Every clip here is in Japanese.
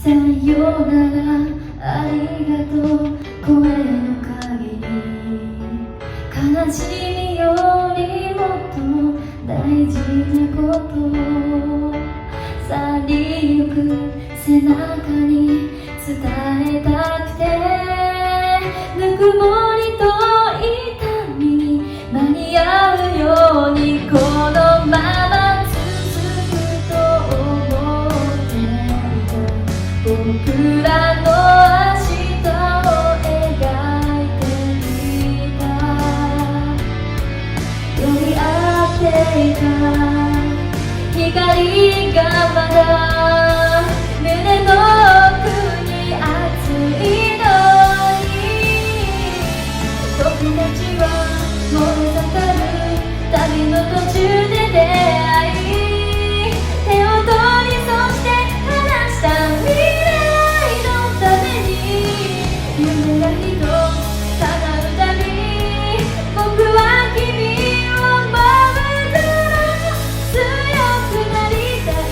さよならありがとう声の陰に悲しみよりもっと大事なこと去りゆく背中に伝えたくてぬくもりと痛みに間に合うようにこのまま続くと思っていた僕らの明日を描いていた寄り合っていた光がまだ胸の奥に熱いのに僕たちは燃え盛る旅の途中で出会い手を取りそして話した未来のために夢が一つ叶うたび僕は君を思うから強くなりたい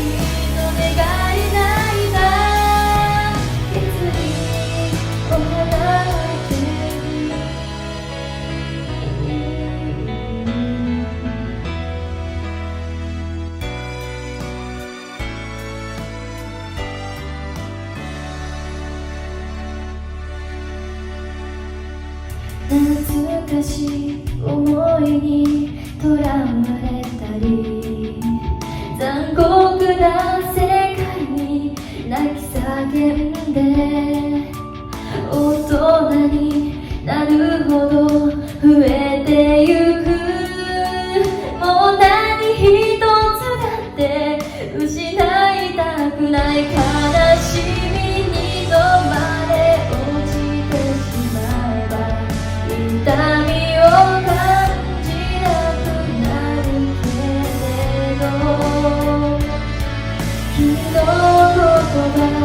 の願いないな決意を離れて懐かしい思いにとらわれたり残酷な世界に泣き叫んで大人になるほど増えてゆくもう何一つだって失いたくない悲しみに飲まれ落ちてしまえば痛みを感じなくなるけれど君の言葉